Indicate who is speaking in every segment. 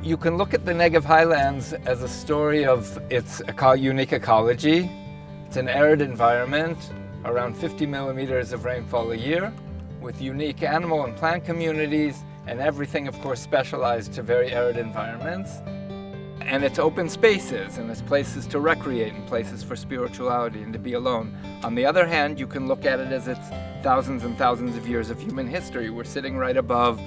Speaker 1: You can look at the Negev highlands as a story of its unique ecology. It's an arid environment, around 50 millimeters of rainfall a year, with unique animal and plant communities, and everything, of course, specialized to very arid environments. And it's open spaces, and it's places to recreate, and places for spirituality and to be alone. On the other hand, you can look at it as it's thousands and thousands of years of human history. We're sitting right above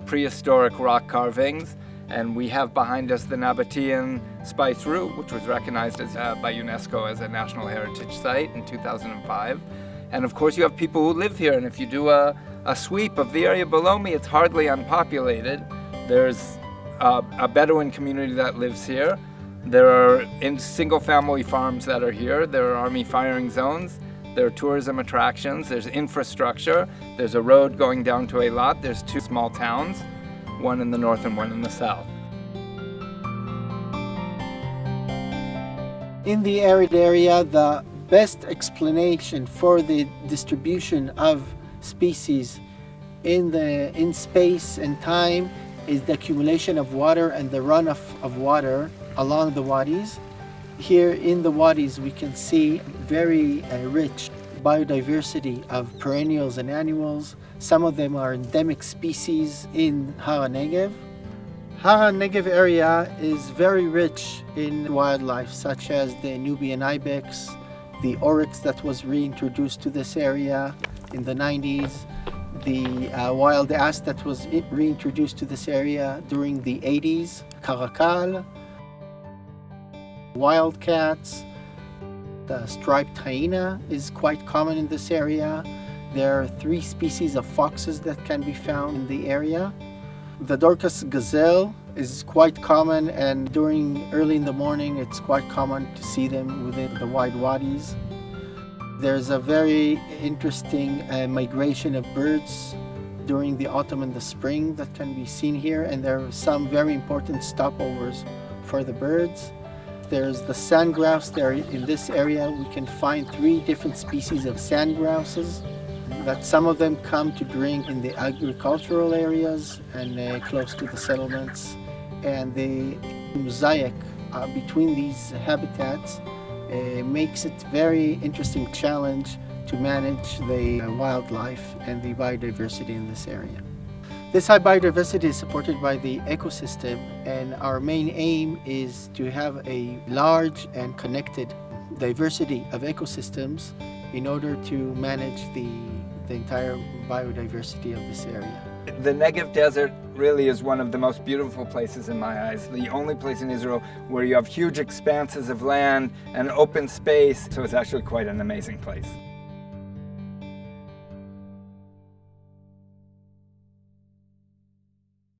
Speaker 1: prehistoric rock carvings, and we have behind us the Nabatean spice root, which was recognized by UNESCO as a National Heritage Site in 2005. And of course you have people who live here, and if you do a sweep of the area below me, it's hardly unpopulated. There's a Bedouin community that lives here. There are single-family farms that are here. There are army firing zones. There are tourism attractions. There's infrastructure. There's a road going down to Eilat. There's two small towns, one in the north and one in the south.
Speaker 2: In the arid area, the best explanation for the distribution of species in space and time is the accumulation of water and the runoff of water along the wadis. Here in the wadis we can see very rich biodiversity of perennials and annuals. Some of them are endemic species in Har Negev. Har Negev area is very rich in wildlife, such as the Nubian ibex, the oryx that was reintroduced to this area in the 90s, the wild ass that was reintroduced to this area during the 80s, caracal, wildcats. The striped hyena is quite common in this area. There are 3 species of foxes that can be found in the area. The Dorcas gazelle is quite common, and early in the morning it's quite common to see them within the wide wadis. There's a very interesting migration of birds during the autumn and the spring that can be seen here, and there are some very important stopovers for the birds. There's the sand grouse. There in this area we can find 3 different species of sand grouses, that some of them come to drink in the agricultural areas and close to the settlements. And the mosaic between these habitats makes it very interesting challenge to manage the wildlife and the biodiversity in this area. This high biodiversity is supported by the ecosystem, and our main aim is to have a large and connected diversity of ecosystems in order to manage the entire biodiversity of this area.
Speaker 1: The Negev Desert really is one of the most beautiful places in my eyes. The only place in Israel where you have huge expanses of land and open space, so it's actually quite an amazing place.